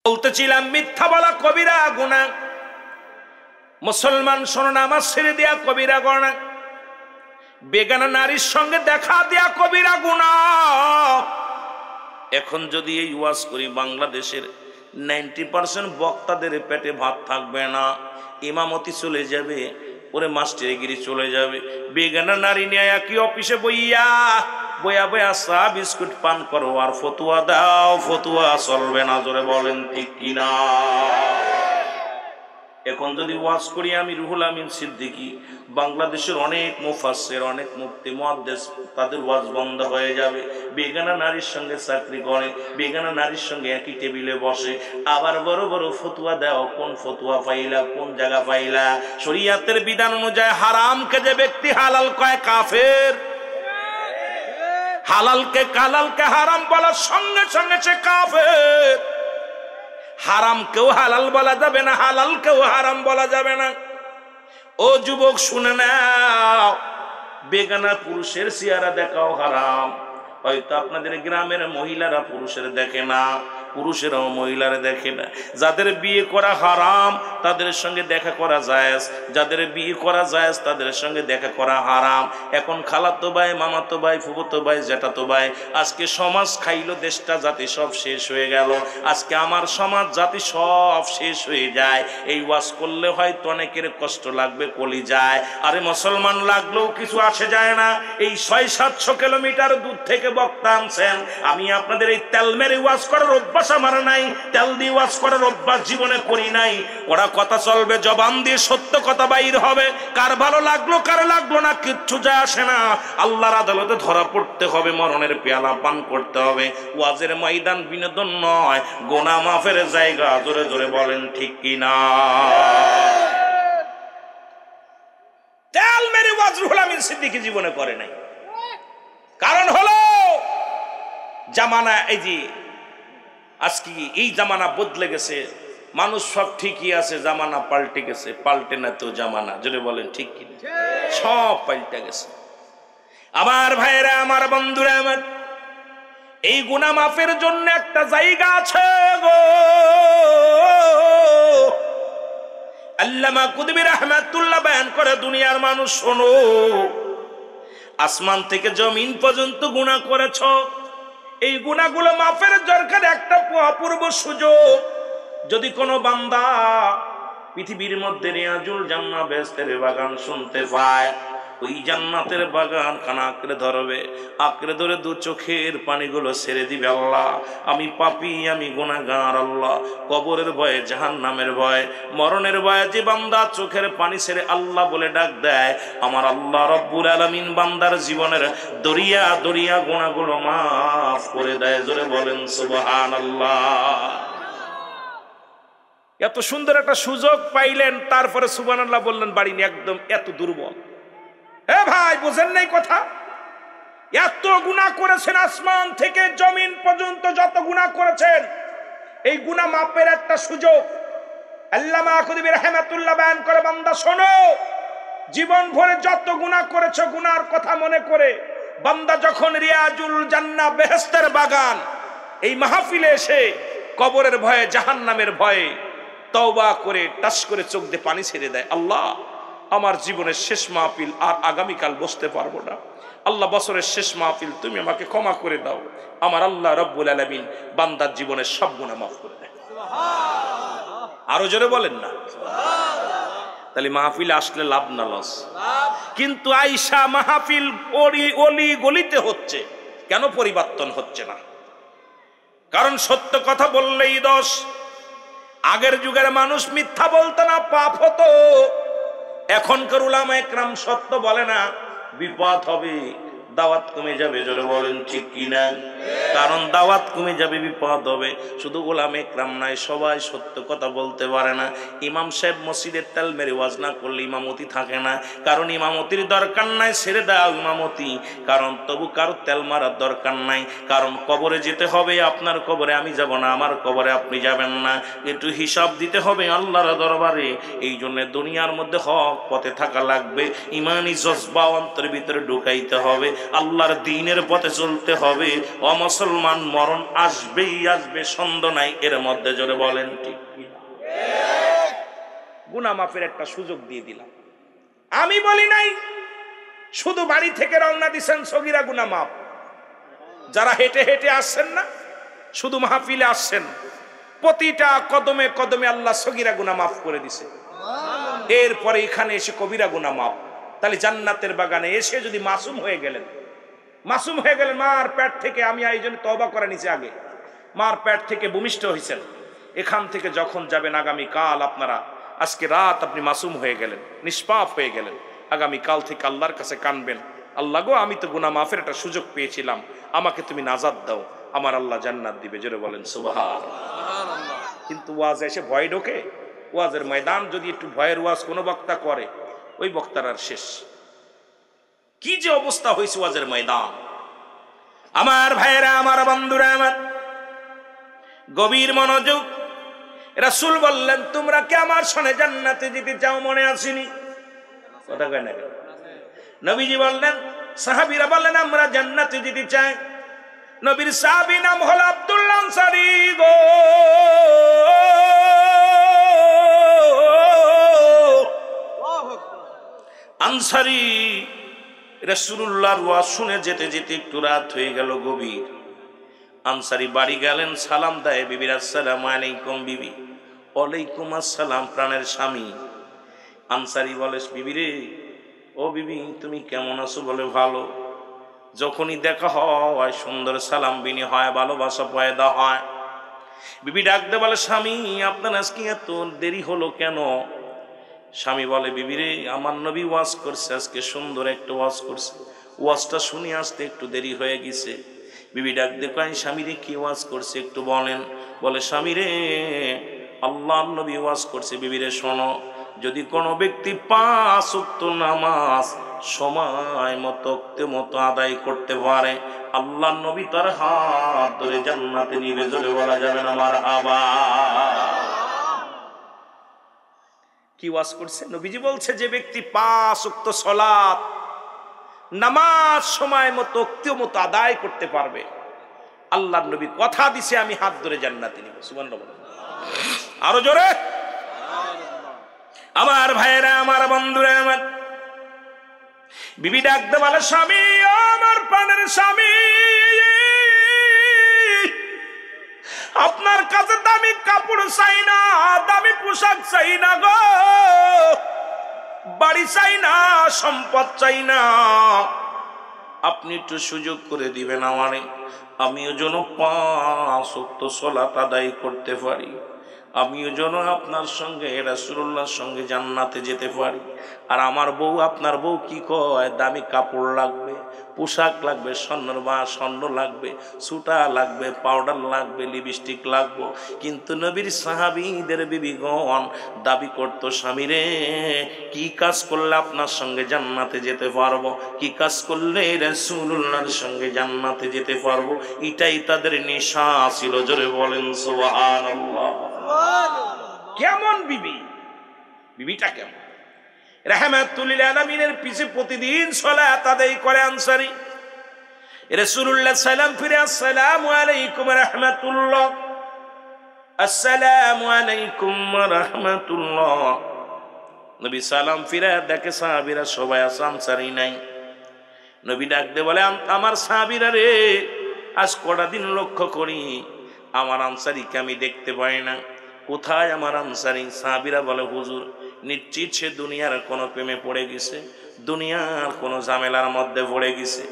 বলতেছিলাম মিথ্যা বলা কবিরা গুনাহ। মুসলমান শোনো, নামাজ ছেড়ে দেয়া কবিরা গুনাহ, বেগানা নারীর সঙ্গে দেখা দেয়া কবিরা গুনাহ। এখন যদি এই ওয়াজ করি, বাংলাদেশের 90% বক্তাদের পেটে ভাত থাকবে না, ইমামতি চলে যাবে, ওরে মাস্টারগিরি চলে যাবে। বেগানা নারী নিয়ে একই অফিসে বইয়া চা বিস্কুট পান করো আর ফতুয়া দাও, ফতুয়া চলবে না। জোরে বলেন ঠিক কিনা? এখন যদি ওয়াজ করি আমি রুহুল আমিন সিদ্দিকী, বাংলাদেশের অনেক মুফাসসির, অনেক মুফতি মুহাদ্দিস, তাদের ওয়াজ বন্ধ হয়ে যাবে। বেগানা নারীর সঙ্গে চাকরি করে, বেগানা নারীর সঙ্গে একই টেবিলে বসে, আবার বড় বড় ফতুয়া দাও। কোন ফতুয়া পাইলা? কোন জায়গা পাইলা? শরীয়তের বিধান অনুযায়ী হারামকে যে ব্যক্তি হালাল কয় কাফের, হালালকে হারাম বলার সঙ্গে সঙ্গে সে কাফের। হারাম কেউ হালাল বলা যাবে না, হালাল কেউ হারাম বলা যাবে না। ও যুবক শুনে নাও, বেগানা পুরুষের চেহারা দেখাও হারাম। হয়তো আপনাদের গ্রামের মহিলারা পুরুষের দেখে না, পুরুষেরাও মহিলারা দেখে না। যাদের বিয়ে করা হারাম তাদের সঙ্গে দেখা করা জায়েজ, যাদের বিয়ে করা জায়েজ তাদের সঙ্গে দেখা করা হারাম। এখন খালাতো ভাই, মামাতো ভাই, ফুফুতো ভাই, জ্যাঠাতো ভাই, আজকে সমাজ খাইলো, দেশটা জাতি সব শেষ হয়ে গেল। আজকে আমার সমাজ জাতি সব শেষ হয়ে যায়। এই ওয়াজ করলে হয়তো অনেকের কষ্ট লাগবে, কলি যায়। আরে মুসলমান লাগলেও কিছু আসে যায় না। এই 600-700 কিলোমিটার দূর থেকে বক্তা আনছেন, আমি আপনাদের এই তেল মেরে ওয়াজ করার অভ্যাস আমার নাই, তেল দিয়ে ওয়াজ করার অভ্যাস জীবনে করি নাই। ওরা কথা চলবে, জবান দিয়ে সত্য কথা বাইর হবে। কার ভালো লাগলো কার লাগলো না কিচ্ছু যায় আসে না। আল্লাহর আদালতে ধরা পড়তে হবে, মরণের পেয়ালা পান করতে হবে। ওয়াজের ময়দান বিনোদন নয়, গুনাহ মাফের জায়গা। জোরে জোরে বলেন ঠিক কিনা? তেল মেরে ওয়াজ রুহুল আমিন সিদ্দিকী জীবনে করে নাই। কারণ হলো জামানা, এই যে আজকে এই জামানা বদলে গেছে, মানুষ সব ঠিকই আছে, জামানা পাল্টে গেছে। পাল্টে না তো জামানা। জোরে বলেন ঠিক কিনা? সব পাল্টে গেছে। আমার ভাইয়েরা, আমার বন্ধুরা, আমার এই গুনাহ মাফের জন্য একটা জায়গা আছে গো। আল্লামা কুতুবী রাহমাতুল্লাহ বয়ান করে, দুনিয়ার মানুষ শোনো, আসমান থেকে জমিন পর্যন্ত গুনাহ করেছো, এই গুনাহগুলো মাফের দরকার একটা অপূর্ব সুযোগ। যদি কোনো বান্দা পৃথিবীর মধ্যে রিয়াজুল জান্নাহ বেহেশতের বাগান শুনতে পায়, ওই জান্নাতের বাগান খানা আঁকড়ে ধরবে, আঁকড়ে ধরে দু চোখের পানিগুলো ছেড়ে দিবে। আল্লাহ, আমি পাপী, আমি গুনাহগার। আল্লাহ, কবরের ভয়ে, জাহান্নামের ভয়ে, মরণের ভয়ে যে বান্দা চোখের পানি ছেড়ে আল্লাহ বলে ডাক দেয়, আমার আল্লাহ রব্বুল আলামিন বান্দার জীবনের দরিয়া দরিয়া গুনাহগুলো মাফ করে দেয়। জোরে বলেন সুবহানাল্লাহ। এত সুন্দর একটা সুযোগ পাইলেন, তারপরে সুবহানাল্লাহ বললেন বাড়ি নিয়ে, একদম এত দুর্বল। এ ভাই, বুঝেন নাই কথা? এত গুনাহ করেছেন, আসমান থেকে জমিন পর্যন্ত যত গুনাহ করেছেন, এই গুনাহ মাপের একটা সুযোগ আল্লামা কুতুবী রাহমাতুল্লাহ বয়ান করে, বান্দা শোনো, জীবন ভরে যত গুনাহ করেছো, গুনার কথা মনে করে বান্দা যখন রিয়াজুল জান্নাহ বেহেশতের বাগান এই মাহফিলে এসে কবরের ভয়ে, জাহান্নামের ভয়ে তওবা করে টাস করে চোখ দিয়ে পানি ছেড়ে দেয়, আল্লাহ, আমার জীবনের শেষ মাহফিল, আর আগামীকাল বসতে পারবো না। আল্লাহ, বছরের শেষ মাহফিল, তুমি আমাকে ক্ষমা করে দাও। আমার আল্লাহ রব্বুল আলামিন বান্দার জীবনের সব গুনাহ মাফ করে দেয়। আরো জোরে বলেন না? তাহলে মাহফিল আসলে লাভ না লস? কিন্তু আইসা মাহফিল অলি গলিতে হচ্ছে, কেন পরিবর্তন হচ্ছে না? কারণ সত্য কথা বললেই দোষ। আগের যুগের মানুষ মিথ্যা বলতো না, পাপ হতো। এখনকার উলামা একরাম সত্য বলে না, বিপদ হবে, দাওয়াত কমে যাবে। জোরে বলেন ঠিক কিনা? কারণ দাওয়াত কমে যাবে, বিপদ হবে। শুধু উলামা একরাম নাই, সবাই সত্য কথা বলতে পারে না। ইমাম সাহেব মসজিদের তেল মেরে ওয়াজ না করলে ইমামতি থাকে না, কারণ ইমামতির দরকার নাই, ছেড়ে দাও ইমামতি। কারণ তবু কারো তেল মারার দরকার নাই, কারণ কবরে যেতে হবে। আপনার কবরে আমি যাব না, আমার কবরে আপনি যাবেন না, একটু হিসাব দিতে হবে আল্লাহর দরবারে। এই জন্য দুনিয়ার মধ্যে হক পথে থাকা লাগবে, ইমানি জজবা অন্তরের ভিতরে ঢুকাইতে হবে। আল্লাহর দ্বীনের পথে চলতে হবে। অমুসলমান মরণ আসবেই আসবে, সন্দেহ নাই এর মধ্যে। জোরে বলেন ঠিক কি? গুনাহ মাফের একটা সুযোগ দিয়ে দিলাম। আমি বলি নাই শুধু বাড়ি থেকে রওনা দিছেন সগীরা গুনাহ মাফ। যারা হেঁটে হেঁটে আসছেন না, শুধু মাহফিলে আসছেন, প্রতিটা কদমে কদমে আল্লাহ সগীরা গুনাহ মাফ করে দিছে। এরপরে এখানে এসে কবিরা গুনাহ মাফ। তাহলে জান্নাতের বাগানে এসে যদি মাসুম হয়ে গেলেন, মার পেট থেকে, আমি এই জন্য তওবা করে নিছি আগে, মার পেট থেকে ভূমিষ্ঠ হয়েছেন, এখান থেকে যখন যাবেন আগামীকাল, আপনারা আজকে রাত আপনি মাসুম হয়ে গেলেন, নিষ্পাপ হয়ে গেলেন, আগামীকাল থেকে আল্লাহর কাছে কানবেন, আল্লাহ গো আমি তো গুনাহ মাফের একটা সুযোগ পেয়েছিলাম, আমাকে তুমি নাজাত দাও, আমার আল্লাহ জান্নাত দিবে। জোরে বলেন সুবহানাল্লাহ। কিন্তু ওয়াজ এসে ভয় ঢোকে। ওয়াজের ময়দান যদি একটু ভয়ের ওয়াজ কোনো বক্তা করে, ওই বক্তার আর শেষ। কি যে অবস্থা হয়েছে ওয়াজের ময়দান। আমার ভাইয়েরা, আমার বন্ধুরা, আমার গভীর মনোযোগ। রাসূল বললেন, তোমরা কি আমার সনে জান্নাতে যেতে চাও? মনে আসেনি? কথা কয় না কেন? নবীজি বললেন, সাহাবীরা বললেন, আমরা জান্নাতে যেতে চাই। নবীর সাহাবী নাম হলো আব্দুল্লাহ আনসারী গো। আনসারী রাসূলুল্লাহর ওয়াজ শুনে যেতে যেতে একটু রাত হয়ে গেল, গভীর। আনসারী বাড়ি গেলেন, সালাম দেয় বিবির, আসসালামু আলাইকুম। বিবি, ওয়ালাইকুম আসসালাম। প্রাণের স্বামী। আনসারী বলে, বিবি রে, ও বিবি তুমি কেমন আছো? বলে ভালো। যখনই দেখা হয় সুন্দর সালাম বিনি হয়, ভালোবাসা পয়দা হয়। বিবি ডাকতে বলে, স্বামী আপনার আজকে এত দেরি হলো কেন? স্বামী বলে, বিবি রে, আমার নবী ওয়াজ করছে আজকে, সুন্দর একটা ওয়াজ করছে, ওয়াজটা শুনে আসতে একটু দেরি হয়ে গেছে। বিবি ডাকতে কয়, স্বামী রে কি ওয়াজ করছে একটু বলেন? বলে, স্বামী রে, আল্লাহর নবী ওয়াজ করছে। বিবি রে শোনো, যদি কোনো ব্যক্তি 5 ওয়াক্ত নামাজ সময় মতো আদায় করতে পারে, আল্লাহর নবী তার হাত ধরে জান্নাতে নিবে। জোরে বলা যাবে না মারহাবা? কি ওয়াজ করছে? নবীজি বলছে, যে ব্যক্তি 5 ওয়াক্ত সালাত নামাজ সময় মতো আদায় করতে পারবে, আল্লাহর নবী কথা দিছে আমি হাত ধরে জান্নাতে নিব। সুবহানাল্লাহ। আরো জোরে। আমার ভাইয়েরা, আমার বন্ধুরা, আমার বিবি ডাকতে বলে, স্বামী, আমার প্রাণের স্বামী, আপনার কাছে দামি কাপড় চাই না, দামি পোশাক চাই না গো, বাড়ি চাই না, সম্পদ চাই না, আপনি একটু সুযোগ করে দিবেন আমারে, আমিও যেন 5 ওয়াক্ত সালাত আদায় করতে পারি, আমিও যেন আপনার সঙ্গে রাসূলুল্লাহর সঙ্গে জান্নাতে যেতে পারি। আর আমার বউ, আপনার বউ কি কয়? দামি কাপড় লাগবে, পোশাক লাগবে, স্বর্ণ লাগবে, সুতা লাগবে, পাউডার লাগবে, লিপস্টিক লাগবে। কিন্তু নবীর সাহাবীদের বিবিগণ দাবি করতো, স্বামী রে, কি কাজ করলে আপনার সঙ্গে জান্নাতে যেতে পারবো, কি কাজ করলে রাসূলুল্লাহর সঙ্গে জান্নাতে যেতে পারবো, এটাই তাদের নেশা ছিল। জোরে বলেন সুবহানাল্লাহ। কেমন বিবি? বিবিটা কেমন? রাহমাতুল লিল আলামিনের পিছে প্রতিদিন সালাত আদায় করে আনসারী। রাসূলুল্লাহ সালাম ফিরে, আসসালামু আলাইকুম রাহমাতুল্লাহ, আসসালামু আলাইকুম রাহমাতুল্লাহ। নবী সালাম ফিরে দেখে সাহাবীরা সবাই আছে, আনসারী নাই। নবী ডাকতে বলে, আমার সাহাবীরা রে, আজ কটা দিন লক্ষ্য করি আমার আনসারীকে আমি দেখতে পাই না, কোথায় আমার আনসারী? সাহাবীরা বলে, হুজুর নিশ্চিত সে দুনিয়ার কোনো প্রেমে পড়ে গেছে, দুনিয়ার কোনো ঝামেলার মধ্যে পড়ে গেছে।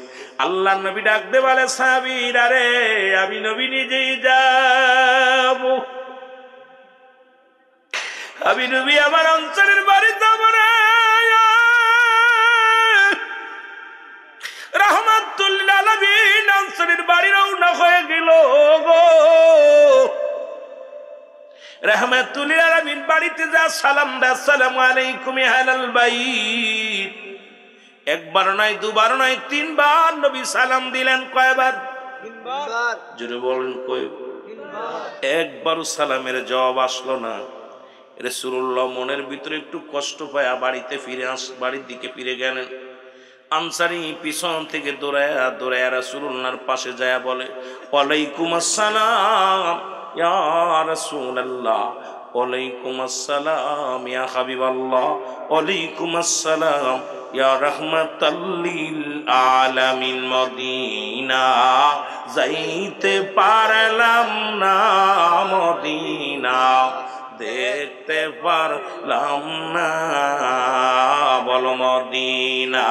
আল্লাহর নবী ডাকতে বলে, সাহাবীরা রে, আমি নবী নিজেই যাব, আমি নবী আমার আনসারীর বাড়ি যাব রে। রাহমাতুল লিল আলামিন আনসারীর বাড়ি রওনা হয়ে গেল গো। রাহমাতুল লিল আলামিন বাড়িতে যা সালাম দা, আসসালামু আলাইকুম আহলাল বাইত। একবার নয়, দুবার নয়, 3 বার নবী সালাম দিলেন। কয়বার? 3 বার। জোরে বলেন, কয়বার? 3 বার। একবারও সালামের জবাব আসলো না। রাসূলুল্লাহ মনের ভিতরে একটু কষ্ট পায় বাড়ির দিকে ফিরে গেলেন। আনসারী পিছন থেকে দৌড়ায়া দৌড়ায়া রাসূলুল্লাহর পাশে যায় বলে, ওয়ালাইকুম আসসালাম ইয়া রাসূলুল্লাহ, ওয়ালাইকুম আসসালাম ইয়া হাবিবাল্লাহ, ওয়ালাইকুম আসসালাম ইয়া রাহমাতাল লিল আলামিন। মদিনা যাইতে পারলাম না, মদিনা দেখতে পারলাম না, বলো মদিনা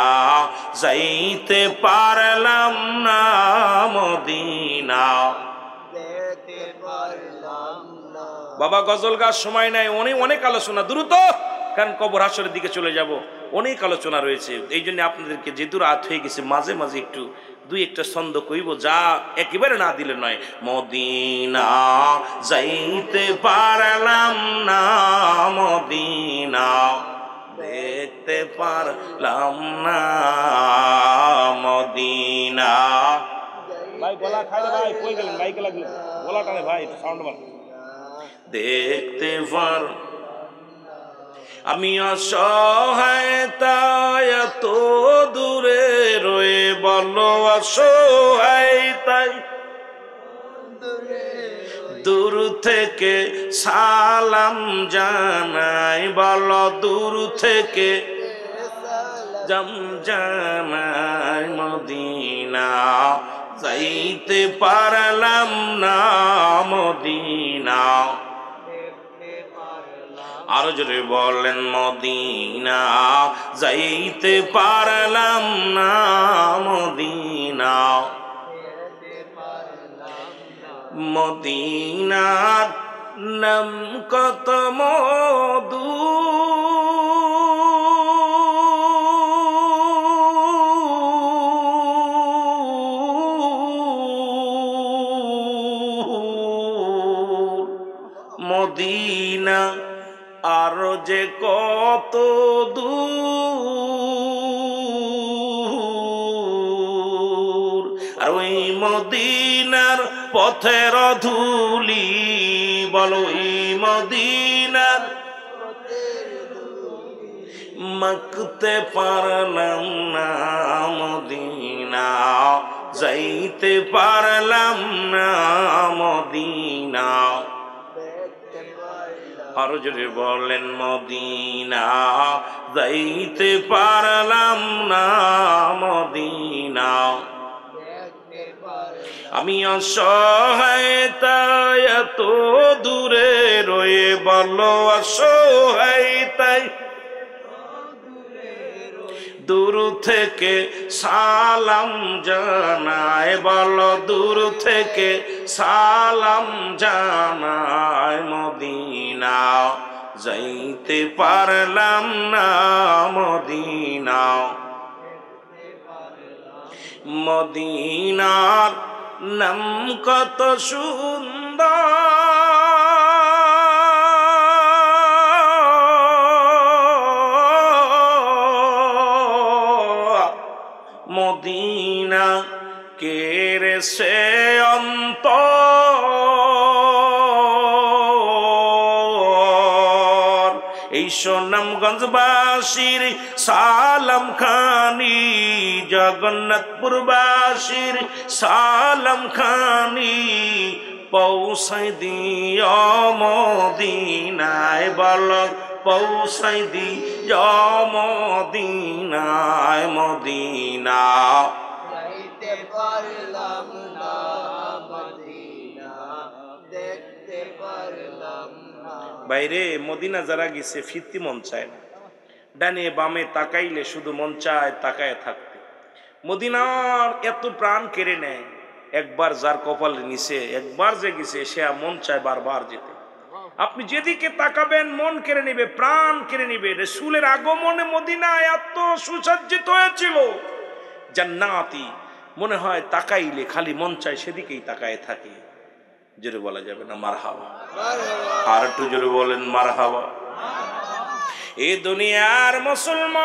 যাইতে পারলাম না, মদিনা দেখতে পারলাম না। বাবা গজল গাছ সময় নাই, অনেক আলোচনা দ্রুত, কারণ কবর হাসরের দিকে চলে যাব, অনেক আলোচনা রয়েছে। এই জন্য আপনাদেরকে যেহেতু রাত হয়ে গেছে মাঝে মাঝে একটু দুই একটা ছন্দ কইব, যা একেবারে না দিলে নয়। মদিনা যাইতে পারলাম না, মদিনা দেখতে পারলাম না, মদিনা। ভাই গলা খাইলে ভাই কই গেলেন, মাইকে লাগলো গলা টানে ভাই, সাউন্ড বাড়। দেখতে পার আমি অসহায় তাই এত দূরে রয়ে, বলো অসহায় তাই দূর থেকে সালাম জানাই, বলো দূর থেকে জানাই। মদিনা যাইতে পারলাম না, মদিনা আরো জোরে বলেন, মদিনা যাইতে পারলাম না, মদিনা। মদিনার নাম কত মধু, মদিনা আর যে কত দূর, আর ওই মদিনার পথের ধুলি, বলো ওই মদিনার মাখতে পারলাম না, মদিনা যাইতে পারলাম না, মদিনা আরো জোরে বলেন, মদিনা যাইতে পারলাম না, মদিনা আমি অসহায় তাই এত দূরে রয়ে, বলো অসহায় তাই দূর থেকে সালাম জানায়, বলো দূর থেকে সালাম জানায়। মদিনা যাইতে পারলাম না, মদিনা মদিনার নাম কত সুন্দর, মদিনা কেরে সে অন্তর, এই সুনামগঞ্জবাসীর সালাম খানি, জগন্নাথপুরবাসীর সালাম খানি পৌঁছাই দিও মদিনায়, বল পৌঁছাই দিও মদিনায়। মদিনা যাইতে পারলাম না, মদিনা দেখতে পারলাম না। বাইরে মদিনা যারা গেছে ফিরতি মন চায় না, ডানে বামে তাকাইলে শুধু মন চায় তাকায় থাকতে। মদিনার এত প্রাণ কেড়ে নেয়, একবার যার কপালের নিচে একবার যে গেছে সে মন চায় বারবার যেতে। আপনি যেদিকে তাকাবেন মন কেড়ে নিবে, প্রাণ কেড়ে নিবে। রাসূলের আগমনে মদিনায় এত সুসজ্জিত হয়েছিল, জান্নাতি, মনে হয় তাকাইলে খালি মন চায় সেদিকেই তাকায় থাকে। জোরে বলা যাবে না মারহাবা? আর একটু জোরে বলেন মারহাবা। এই দুনিয়ার মুসলমান,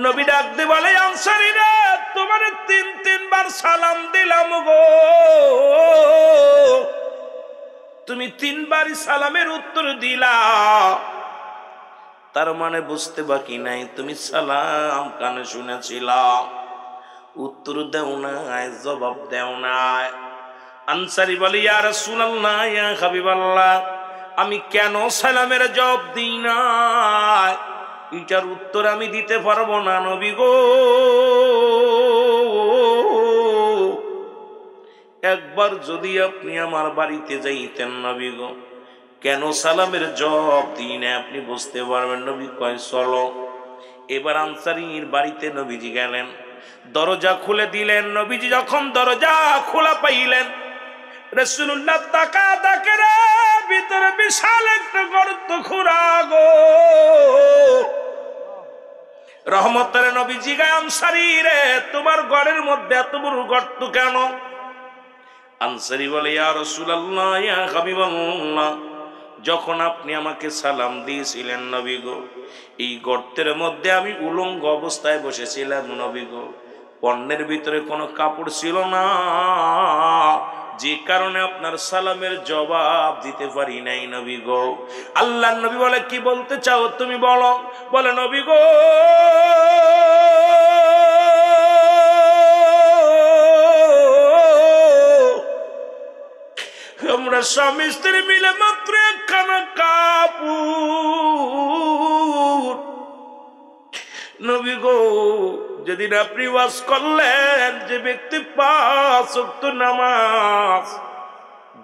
নবী ডাক দিয়ে বলে, আনসারীরা তোমারে তিনবার সালাম দিলাম গো, তুমি তিনবারই সালামের উত্তর দিলা, তার মানে বুঝতে বাকি নাই তুমি সালাম কানে শুনেছিলা, উত্তর দেও নাই, জবাব দেও নাই। আনসারী বলে, ইয়া রাসূলুল্লাহ, ইয়া হাবিবাল্লাহ, আমি কেন সালামের জবাব দিই না, এটার উত্তর আমি দিতে পারবো না নবী গো। একবার যদি আপনি আমার বাড়িতে যাইতেন নবী গো, কেন সালামের জবাব দিই না আপনি বুঝতে পারবেন। নবী কয় চলো। এবার আনসারীর বাড়িতে নবীজি গেলেন, দরজা খুলে দিলেন। নবীজি যখন দরজা খোলা পাইলেন, রাসূলুল্লাহ তাকা দেখে রে, ভিতরে বিশাল একটা গর্ত খোঁড়া গো। রহমতের নবীজি গায়, আনসারী রে, তোমার ঘরের মধ্যে এত বড় গর্ত কেন? আনসারী বলে, ইয়া রাসূলুল্লাহ, ইয়া হাবিবাল্লাহ, যখন আপনি আমাকে সালাম দিয়েছিলেন নবী গো, এই গর্তের মধ্যে আমি উলঙ্গ অবস্থায় বসেছিলাম নবী গো, পণ্যের ভিতরে কোনো কাপড় ছিল না, যে কারণে আপনার সালামের জবাব দিতে পারি নাই নবী গো। আল্লাহর নবী বলে, কি বলতে চাও তুমি বলো। বলে, নবী গো, আমরা স্বামী স্ত্রী মিলে মাত্র একখানা কাপড়। নবী গো, যেদিন আপনি ওয়াজ করলেন যে ব্যক্তি 5 ওয়াক্ত নামাজ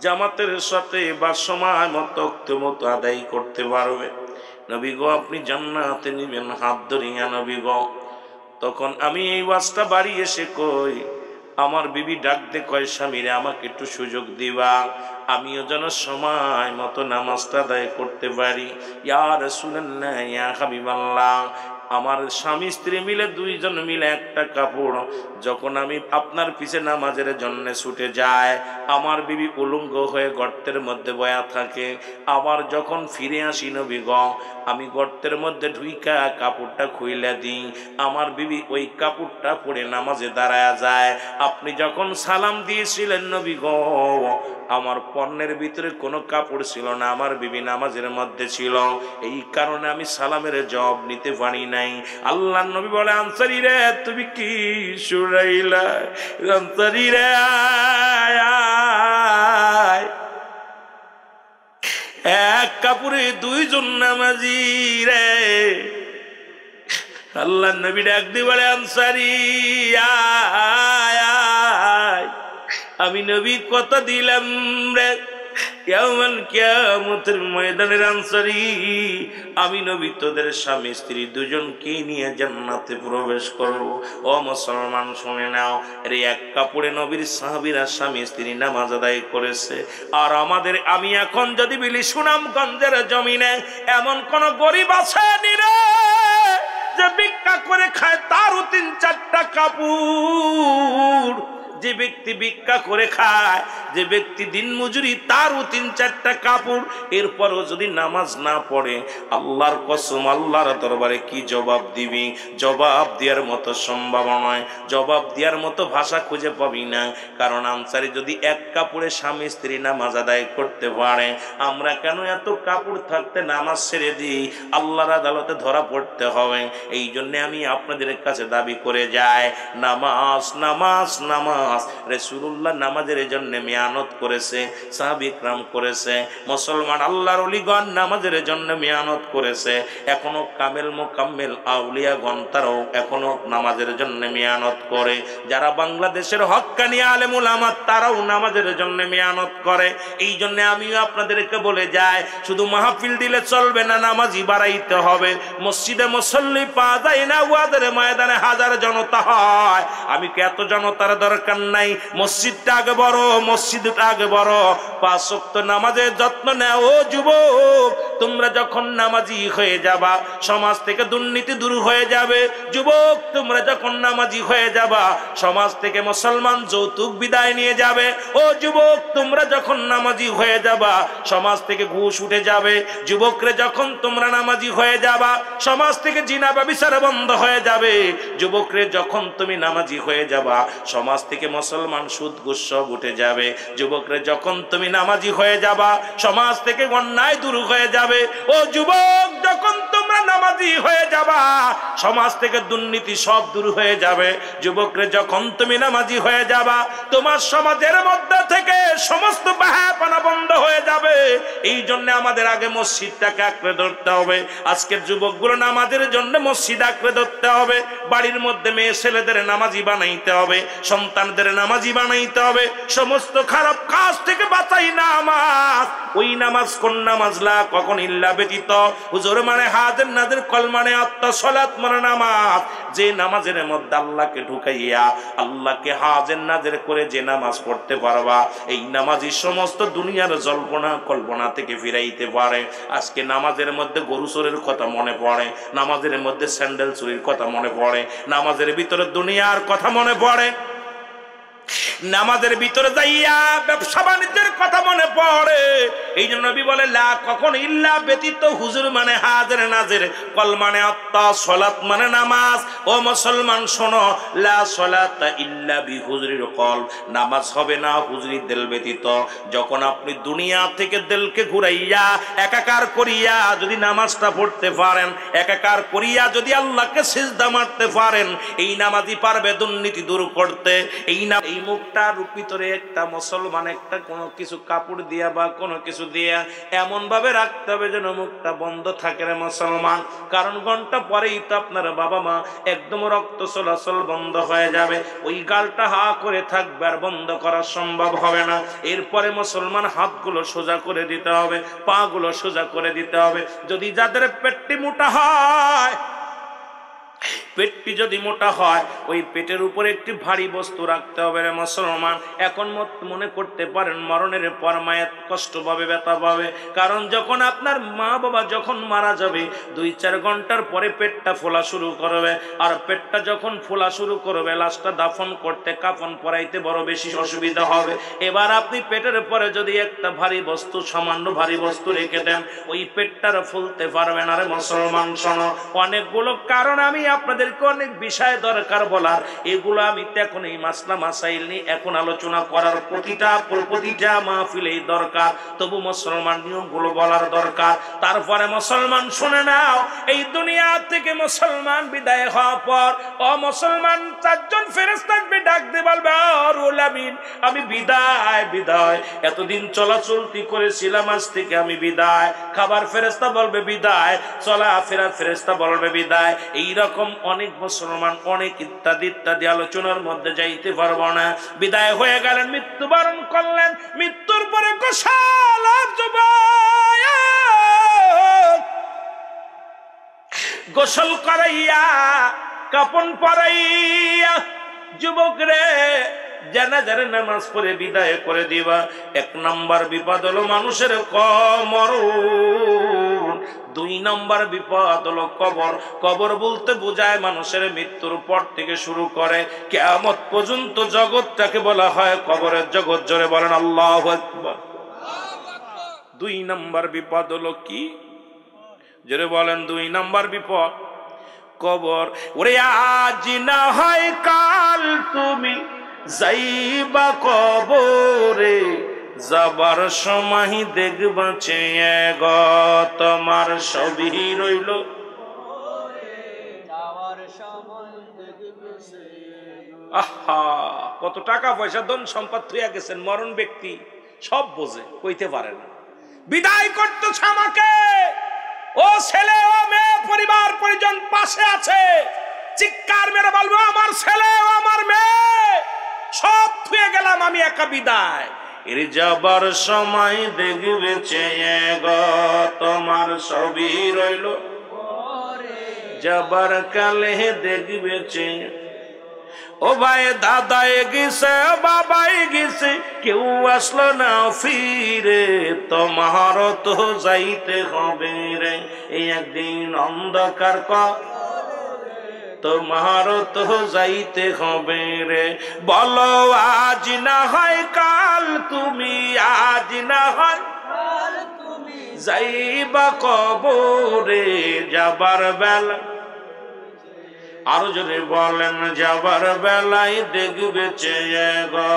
জামাতের সাথে বা সময় মতো আদায় করতে পারবে, নবী গো আপনি জান্নাতে নিবেন হাত ধরিয়া নবী গো। তখন আমি এই ওয়াজটা বাড়ি এসে কই, আমার বিবি ডাক দে কয়, স্বামীরে আমাকে একটু সুযোগ দিবা, আমিও যেন সময় মতো নামাজটা আদায় করতে পারি। ইয়া রাসূলুল্লাহ, ইয়া হাবিবাল্লাহ, আমার স্বামী স্ত্রী মিলে 2 জন মিলে একটা কাপড়, যখন আমি আপনার পিছে নামাজের জন্য ছুটে যায়, আমার বিবি উলঙ্গ হয়ে গর্তের মধ্যে বয়া থাকে। আবার যখন ফিরে আসি নবী গো, আমি গর্তের মধ্যে ঢুইকা কাপড়টা খুইলা দিই, আমার বিবি ওই কাপড়টা পরে নামাজে দাঁড়ায়া যায়। আপনি যখন সালাম দিয়েছিলেন নবী গো, আমার পণ্যের ভিতরে কোনো কাপড় ছিল না, আমার বিবি নামাজের মধ্যে ছিল, এই কারণে আমি সালামের জবাব নিতে পারি নাই। আল্লাহর নবী বলে, আনসারী রে, তুমি কি শুনাইলা? আনসারী রে, এক কাপড়ে 2 জন নামাজি রে। আল্লাহর নবী ডাক দিয়ে বলে, আনসারী আমি নবী কথা দিলাম রে, কিয়ামতের ময়দানের আনসারী, আমি নবী তোদের স্বামী স্ত্রী 2 জনকে নিয়ে জান্নাতে প্রবেশ করব। ও মুসলমান শুনে নাও, এর এক কাপড়ে নবীর সাহাবীরা স্বামী স্ত্রী নামাজ আদায় করেছে। আর আমি এখন যদি বলি, সুনামগঞ্জের জমিনে এমন কোন গরিব আছে নিরে যে ভিক্ষা করে খায়, তারও 3-4টা কাপড়। যে ব্যক্তি ভিক্ষা করে খায়, যে ব্যক্তি দিন মজুরি, তারও 3-4টা কাপড়। এরপরও যদি নামাজ না পড়ে, আল্লাহর কসম আল্লাহর দরবারে কি জবাব দিবি? জবাব দেওয়ার মতো সম্ভাবনা নয়, জবাব দেওয়ার মতো ভাষা খুঁজে পাবি না। কারণ আনসারী যদি এক কাপড়ে স্বামী স্ত্রী নামাজ আদায় করতে পারে, আমরা কেন এত কাপড় থাকতে নামাজ ছেড়ে দিই? আল্লাহর আদালতে ধরা পড়তে হবে। এই জন্য আমি আপনাদের কাছে দাবি করে যাই, নামাজ নামাজ নামাজ। রাসূলুল্লাহ নামাজের জন্য মেহনত করেছে, সাহাবী کرام করেছে, মুসলমান আল্লাহর ওলিগণ নামাজের জন্য মেহনত করেছে। এখনো কামেল মুকাম্মেল আউলিয়াগণ তারাও এখনো নামাজের জন্য মেহনত করে। যারা বাংলাদেশের হক্কানি আলেম উলামা তারাও নামাজের জন্য মেহনত করে। এই জন্য আমিও আপনাদেরকে বলে যাই, শুধু মাহফিল দিলে চলবে না, নামাজই বাড়াইতে হবে। মসজিদে মুসল্লি পাওয়া যায় না, ওয়াদের ময়দানে হাজার জনতা হয়। আমি কি এত জনতার দরকার নাই? মসজিদটা আগে বড়, মসজিদ মসজিদটা আগে বড়, 5 ওয়াক্ত নামাজের যত্ন নাও। ও যুবক, তোমরা যখন নামাজি হয়ে যাবা সমাজ থেকে দুর্নীতি দূর হয়ে যাবে। যুবক, তোমরা যখন নামাজি হয়ে যাবা সমাজ থেকে মুসলমান যৌতুক বিদায় নিয়ে যাবে। ও যুবক, তোমরা যখন নামাজি হয়ে যাবা সমাজ থেকে ঘুষ উঠে যাবে। যুবকরে, যখন তোমরা নামাজি হয়ে যাবা সমাজ থেকে জিনা ব্যভিচার বন্ধ হয়ে যাবে। যুবকরে, যখন তুমি নামাজি হয়ে যাবা সমাজ থেকে মুসলমান সুদ ঘুষ সব উঠে যাবে। যুবকরে, যখন তুমি নামাজি হয়ে যাবা সমাজ থেকে অন্যায় দূর হয়ে যাবে। ও যুবক, যখন তোমরা নামাজি হয়ে যাবা সমাজ থেকে দুর্নীতি সব দূর হয়ে যাবে। যুবকরে, যখন তুমি নামাজি হয়ে যাবা তোমার সমাজের মধ্যে থেকে সমস্ত বাহাপানা বন্ধ হয়ে যাবে। এই জন্য আমাদের আগে মসজিদটাকে আঁকড়ে ধরতে হবে। আজকের যুবকগুলো নামাজের জন্য মসজিদ আঁকড়ে ধরতে হবে। বাড়ির মধ্যে মেয়ে ছেলেদের নামাজি বানাইতে হবে, সন্তানদের নামাজি বানাইতে হবে। সমস্ত খারাপ কাজ থেকে বাঁচাই নামাজ। ওই নামাজ কোন নামাজ? লা কখন ইল্লা ব্যতীত, হুজুর মানে হাজের নাজের কল মানে আত্মা সলাত মানে নামাজ। যে নামাজের মধ্যে আল্লাহকে ঢুকাইয়া আল্লাহকে হাজের নাজের করে যে নামাজ পড়তে পারবা, এই নামাজই সমস্ত দুনিয়ার জল্পনা কল্পনা থেকে ফিরাইতে পারে। আজকে নামাজের মধ্যে গরু চোরের কথা মনে পড়ে, নামাজের মধ্যে স্যান্ডেল চুরির কথা মনে পড়ে, নামাজের ভিতরে দুনিয়ার কথা মনে পড়ে, নামাজের ভিতরে যাইয়া ব্যবসা বাণিজ্যের কথা মনে পড়ে। এই জন্য নবী বলে লা কখন ইল্লা ব্যতীত, হুজুর মানে হাজের নাজের, কল মানে আত্মা, সলাত মানে নামাজ। ও মুসলমান শোনো, লা সলাতা ইল্লা বি হুজুরিল কল, নামাজ হবে না হুজুরি দিল ব্যতীত। যখন আপনি দুনিয়া থেকে দিলকে ঘুরাইয়া একাকার করিয়া যদি নামাজটা পড়তে পারেন, একাকার করিয়া যদি আল্লাহকে সিজদা মারতে পারেন, এই নামাজই পারবে দুর্নীতি দূর করতে। এই মুখটার ভিতরে একটা মুসলমান একটা কোনো কিছু কাপড় দিয়া বা কোনো কিছু দিয়া এমন ভাবে রাখতে হবে যেন মুখটা বন্ধ থাকে রে মুসলমান। কারণ ঘন্টা পরেই তো আপনার বাবা মা একদম রক্ত চলাচল বন্ধ হয়ে যাবে। ওই গালটা হা করে থাকবে, আর বন্ধ করা সম্ভব হবে না। এরপরে মুসলমান হাতগুলো সোজা করে দিতে হবে, পা গুলো সোজা করে দিতে হবে। যদি যাদের পেটটি মোটা হয়, পেটটি যদি মোটা হয়, ওই পেটের উপরে একটি ভারী বস্তু রাখতে হবে রে মুসলমান। এখন মনে করতে পারেন মরণের পর মায়ের কষ্ট পাবে, ব্যথা পাবে। কারণ যখন আপনার মা বাবা যখন মারা যাবে 2-4 ঘন্টার পরে পেটটা ফোলা শুরু করবে। আর পেটটা যখন ফোলা শুরু করবে লাশটা দাফন করতে, কাফন পরাইতে বড় বেশি অসুবিধা হবে। এবার আপনি পেটের পরে যদি একটা ভারী বস্তু, সামান্য ভারী বস্তু রেখে দেন, ওই পেটটার ফুলতে পারবে না রে মুসলমান। শোনো, অনেকগুলো কারণ আমি আপনাদেরকে অনেক বিষয় দরকার বলার, এগুলো আমি এখন এই মাসলা মাসাইল নিয়ে এখন আলোচনা করার প্রতিটা মাহফিলেই দরকার। তবু মুসলমান নিয়মগুলো বলার দরকার। তারপরে মুসলমান শুনে নাও, এই দুনিয়া থেকে মুসলমান বিদায় হওয়ার পর মুসলমান 4 জন ফেরেশতা ডাক দিয়ে বলবে, রুহুল আমিন আমি বিদায় বিদায়, এতদিন চলাচলতি করেছিলাম, আজ থেকে আমি বিদায়। খাবার ফেরেশতা বলবে বিদায়, চলাফেরা ফেরেশতা বলবে বিদায়। এইরকম অনেক মুসলমান অনেক ইত্যাদি ইত্যাদি আলোচনার মধ্যে যাইতে পারবো না। বিদায় হয়ে গেলেন, মৃত্যুবরণ করলেন। মৃত্যুর পরে গোসল গোসল করাইয়া কাপন পরাইয়া যুবক রে জানাজার নামাজ পড়ে বিদায় করে দিবা। 1 নম্বর বিপদ হলো মানুষের মরণ। 2 নম্বর বিপদ হলো কবর। কবর বলতে বোঝায় মানুষের মৃত্যুর পর থেকে শুরু করে কিয়ামত পর্যন্ত জগৎটাকে বলা হয় কবরের জগৎ। জোরে বলেন আল্লাহু আকবার। 2 নম্বর বিপদ হলো কি? জোরে বলেন 2 নম্বর বিপদ কবর। ওরে আজ না হয় কাল তুমি যাইবা কবরে, যাবার সময় দেখবা চেয়ে গো তোমার সবই রইল। আহা, কত টাকা পয়সা ধন সম্পদ থুইয়া গেছেন, মরণ ব্যক্তি সব বোঝে, কইতে পারে না। বিদায় করতেছে আমাকে, ও ছেলে ও মেয়ে পরিবার পরিজন পাশে আছে, চিৎকার মেরে বলবো আমার ছেলে ও আমার মেয়ে সব থুয়ে গেলাম, আমি একা বিদায়। এর যাবার সময় দেখবে চেয়ে গো তোমার সবই রইল, যাবার কালে দেখবে চেয়ে। ও ভাই দাদাই গেছে বাবাই গেছে কেউ আসলো না ফিরে, তোমার তো যাইতে হবে রে এই একদিন অন্ধকার তোমার তো যাইতে হবে রে। বলো আজ না হয় কাল তুমি, আজ না হয় যাইবা কবরে যাবার বেলা, আরো জোরে বলেন যাবার বেলায় দেখবে চেয়ে গো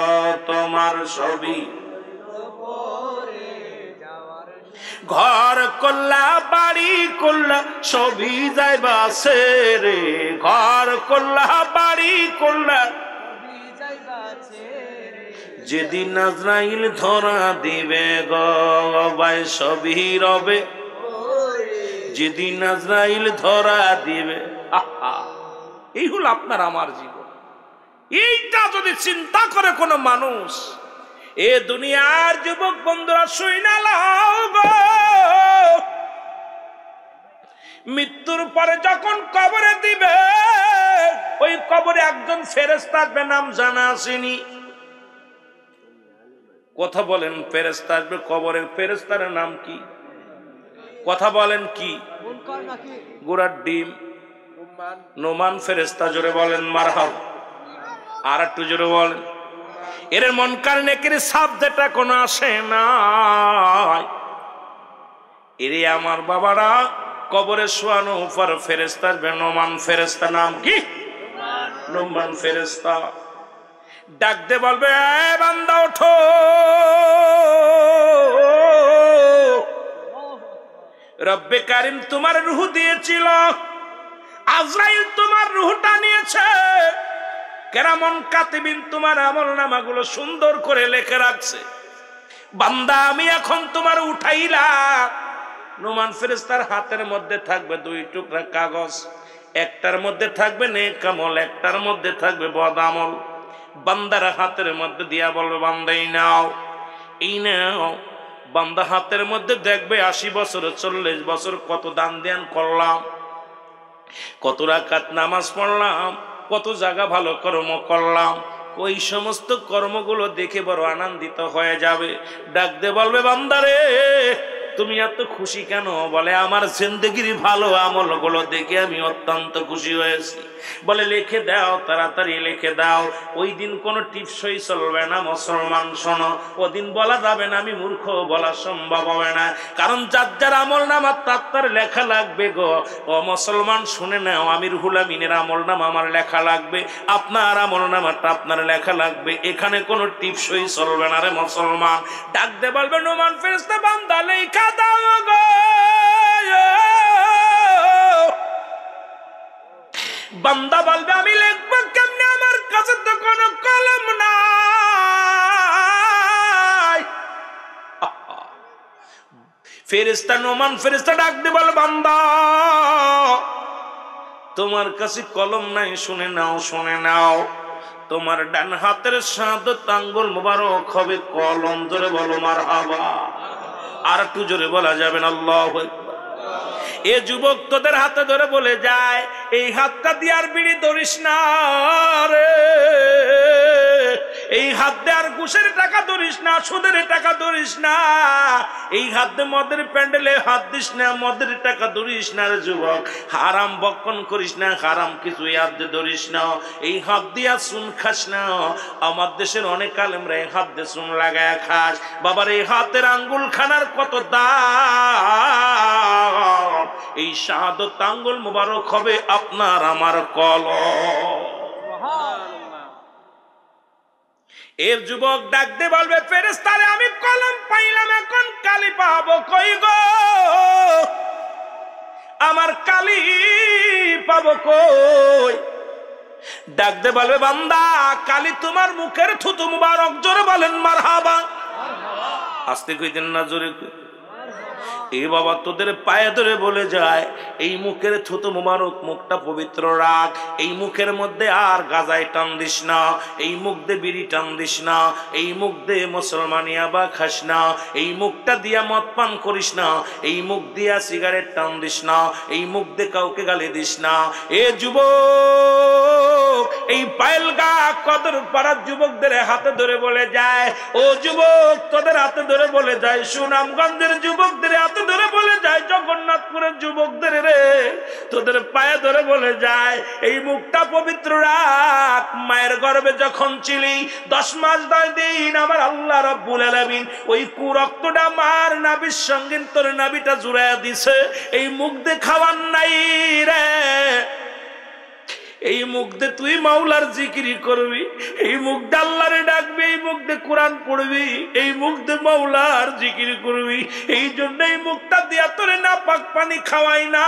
তোমার ছবি। ঘর করলা বাড়ি করলা ছবি যাইবা রে, ঘর করলা বাড়ি করলা যেদিন আজরাইল ধরা দিবে গো ভাই ছবি রবে, যেদিন আজরাইল ধরা দিবে। এই হলো আপনার আমার জীবন। এইটা যদি চিন্তা করে কোন মানুষ, এ দুনিয়ার যুবক বন্ধুরা শুইনা লাও গো, মৃত্যুর পরে যখন কবরে দিবে, ওই কবরে একজন ফেরেশতা আসবে, নাম জানা আসেনি। কথা বলেন, ফেরেশতা আসবে কবরের, ফেরেশতার নাম কি? কথা বলেন কি? গোড়ার ডিম নোমান ফেরেশতা। জোরে বলেন মারহাবা। আর একটু জোরে বলেন। এর মনকার নেকির সাবজেক্টটা কোনো আসে না। এরে আমার বাবারা, কবরে শোয়ানো উপর ফেরেশতা আসবে নোমান ফেরেশতা। নাম কি? নোমান ফেরেশতা। ডাক দে বলবে এ বান্দা ওঠো, রব্বে কারিম তোমার রূহ দিয়েছিল, আজরাইল তোমার রূহটা নিয়েছে, কেরামন কাতিবিন তোমার আমলনামাগুলো সুন্দর করে লিখে রাখছে। বান্দা আমি এখন তোমার উঠাইলাম। নোমান ফেরেশতার হাতের মধ্যে থাকবে দুই টুকরা কাগজ, একটার মধ্যে থাকবে নেক আমল, একটার মধ্যে থাকবে বদ আমল। বান্দার হাতের মধ্যে দিয়া বলবে বান্দা এই নাও, এই নাও। বান্দা হাতের মধ্যে দেখবে 80 বছর 40 বছর কত দান ধ্যান করলাম, কত রাকাত নামাজ পড়লাম, কত জায়গা ভালো কর্ম করলাম, ওই সমস্ত কর্মগুলো দেখে বড় আনন্দিত হয়ে যাবে। ডাক দে বলবে বান্দারে তুমি এত খুশি কেন? বলে আমার জিন্দেগির ভালো আমলগুলো দেখে আমি অত্যন্ত খুশি হয়েছি। বলে লিখে দাও, তাড়াতাড়ি লিখে দাও। ওই দিন কোনো টিপসই চলবে না মুসলমান, শোনো, ওদিন বলা যাবে না আমি মূর্খ, বলা সম্ভব হবে না, কারণ যার যার আমল নামা তার লেখা লাগবে গো। ও মুসলমান শুনে নাও, আমি রুহুল আমিনের আমল নাম আমার লেখা লাগবে, আপনার আমল নামাটা আপনার লেখা লাগবে, এখানে কোনো টিপসই চলবে না রে মুসলমান। ডাক দে বলবে নোমান ফেরেশতা বান্দা লেখা দাও গো। বান্দা বলবে আমি লিখবো কেমনে, আমার কাছে তো কোনো কলম নাই। ফেরেশতা নোমান ফেরেশতা ডাক দিয়ে বলে বান্দা তোমার কাছে কলম নাই, শুনে নাও, শুনে নাও, তোমার ডান হাতের শাহাদাত আঙ্গুল মোবারক হবে কলম। জোরে বলো মারহাবা। আর একটু জোরে বলা যাবে না আল্লাহু আকবার। এ যুবক তোদের হাতে ধরে বলে যায় এই হাতটা দিয়ে আর বিড়ি ধরিস না রে, এই হাত দিয়ে আর ঘুষের টাকা ধরিস না, সুদের টাকা ধরিস না, এই হাত দিয়ে মদের প্যান্ডেলে হাত দিস না, মদের টাকা ধরিস না রে যুবক, হারাম বক্ষণ করিস না, হারাম কিছু এই হাত দিয়ে ধরিস না, এই হাত দিয়ে চুন খাস না। আমার দেশের অনেক আলেমরা এই হাত দিয়ে চুন লাগায় খাস। বাবার এই হাতের আঙ্গুল খানার কত দাম, এই শাহাদাত আঙ্গুল মোবারক হবে আপনার আমার কলম। এর যুবক ডাক দে বলবে ফেরেশতারে আমি কলম পাইলাম, এখন কালি পাবো কই গো, আমার কালি পাবো কই? ডাক দে বলবে বান্দা কালি তোমার মুখের থুতু মুবারক। জোরে বলেন মারহাবা। আস্তে কইতেন না, জোরে কই। এই বাবা তোদের পায়ে ধরে বলে যায় এই মুখের থুতু মুবারক, মুখটা পবিত্র রাখ, এই মুখের মধ্যে আর গাজায় টান দিস না, এই মুখ দিয়ে বিড়ি টান দিস না, এই মুখ দিয়ে মুসলমানিয়া বা খাস না, এই মুখটা দিয়া মদ পান করিস না, এই মুখ দিয়া সিগারেট টান দিস না, এই মুখ দিয়ে কাউকে গালি দিস না। এ যুবক এই পায়েল কদর পাড়ার যুবকদের হাতে ধরে বলে যায়, ও যুবক তোদের হাতে ধরে বলে যায়, সুনামগঞ্জের যুবকদের হাতে ধরে বলে যায়, জগন্নাথপুরের যুবকদের রে তোদের পায়ে ধরে বলে যায়, এই মুখটা পবিত্র রাখ। মায়ের গর্ভে যখন ছিলি 10 মাস 10 দিন আমার আল্লাহ রাব্বুল আলামিন ওই কুরক্তটা মার নাভির সঙ্গে তোর নাভিটা জুড়াইয়া দিছে। এই মুখ দিয়ে খাওয়ার নাই রে, এই মুখ দিয়ে তুই মাওলার জিকিরি করবি, এই মুখ দিয়ে আল্লাহরে ডাকবি, এই মুখ দিয়ে কোরআন পড়বি, এই মুখ দিয়ে মাওলার জিকিরি করবি। এই জন্য এই মুখটা দিয়া তোরে নাপাক পানি খাওয়াই না।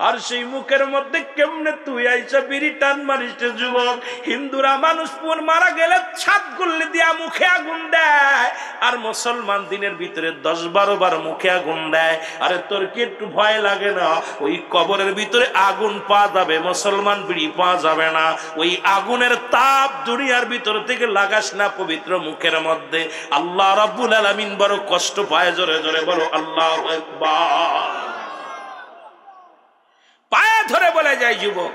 আর সেই মুখের মধ্যে কেমনে তুই আইসা বিড়ি টান মারিস যুবক? হিন্দুরা মানুষ মারা গেলে 7 গুল্লি দিয়া মুখে আগুন দেয়, আর মুসলমান দিনের ভিতরে 10-12 বার মুখে আগুন দেয়। আরে তোর কি একটু ভয় লাগে না? ওই কবরের ভিতরে আগুন পাওয়া যাবে, মুসলমান বিড়ি পাওয়া যাবে না। ওই আগুনের তাপ দুনিয়ার ভিতর থেকে লাগাস না পবিত্র মুখের মধ্যে। আল্লাহ রাব্বুল আলামিন বড় কষ্ট পায়। জোরে জোরে বলো আল্লাহু আকবার। পায়ে ধরে বলে যায় যুবক,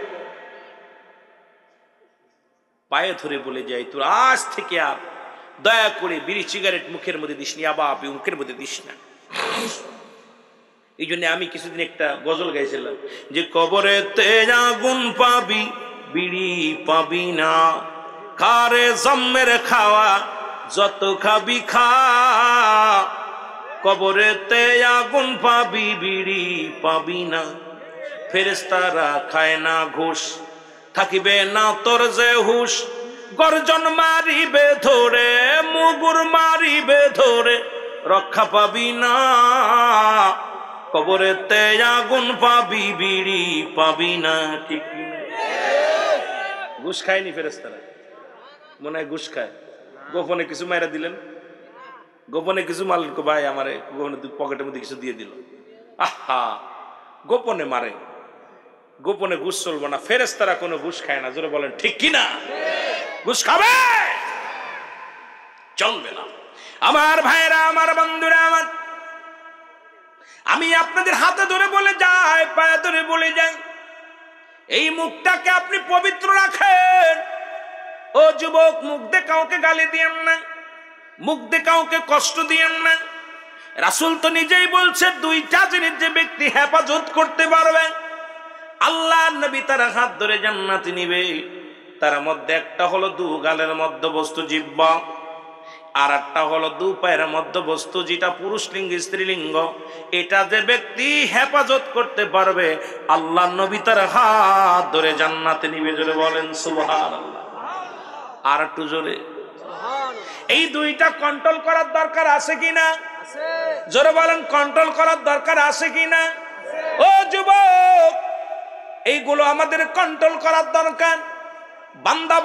পায়ে ধরে বলে যায়, তোর আজ থেকে আর দয়া করে বিড়ি সিগারেট মুখের মধ্যে দিস নি, আবার মুখের মধ্যে দিস না। এই জন্য আমি কিছুদিন একটা গজল গাইছিলাম যে, কবরেতে আগুন পাবি বিড়ি পাবি না, খারে জম্মের খাওয়া যত খাবি খা। কবরেতে আগুন পাবি বিড়ি পাবি না, ফেরেশতারা খায় না ঘুষ, থাকিবে না তোর যে হুশ। গর্জন মারিবে ধরে, মুগুর মারিবে ধরে, রক্ষা পাবি না। কবরেতে আগুন পাবি বিড়ি পাবি না। ঠিক ঘুষ খায়নি ফেরেশতারা? মনে হয় ঘুষ খায়। গোপনে কিছু মাইরা দিলেন, গোপনে কিছু মারলেন, ভাই আমারে পকেটের মধ্যে কিছু দিয়ে দিল। আহা, গোপনে মারে, গোপনে ঘুষ চলবো না। ফেরেশতারা কোনো ঘুষ খায় না। জোরে বলেন ঠিক কিনা? ঘুষ খাবে চলবে না। আমার ভাইরা, আমার বন্ধুরা, আমার আমি আপনাদের হাতে ধরে বলে যাই, পায়ে ধরে বলে যাই, এই মুখটাকে আপনি পবিত্র রাখেন। ও যুবক, মুখ দিয়ে কাউকে গালি দিয়েন না, মুখ দিয়ে কাউকে কষ্ট দিয়েন না। রাসূল তো নিজেই বলছে, 2টা জিনিস যে ব্যক্তি হেফাজত করতে পারবে, আল্লাহ নবী তারা হাত ধরে জান্নাতে নিবে। তার মধ্যে একটা হলো 2 গালের মধ্যবস্তু জিহ্বা, আর একটা হলো 2 পায়ের মধ্যবস্তু, যেটা পুরুষ লিঙ্গ স্ত্রীলিঙ্গ। এটা যে ব্যক্তি হেফাজত করতে পারবে, আল্লাহ নবী তার হাত ধরে জান্নাতে নিবে। জোরে বলেন সুবহানাল্লাহ। আর একটু জোরে। এই 2টা কন্ট্রোল করার দরকার আছে কিনা? জোরে বলেন, কন্ট্রোল করার দরকার আছে কিনা? ও যুবক, এইগুলো আমাদের কন্ট্রোল করার দরকার। বান্দা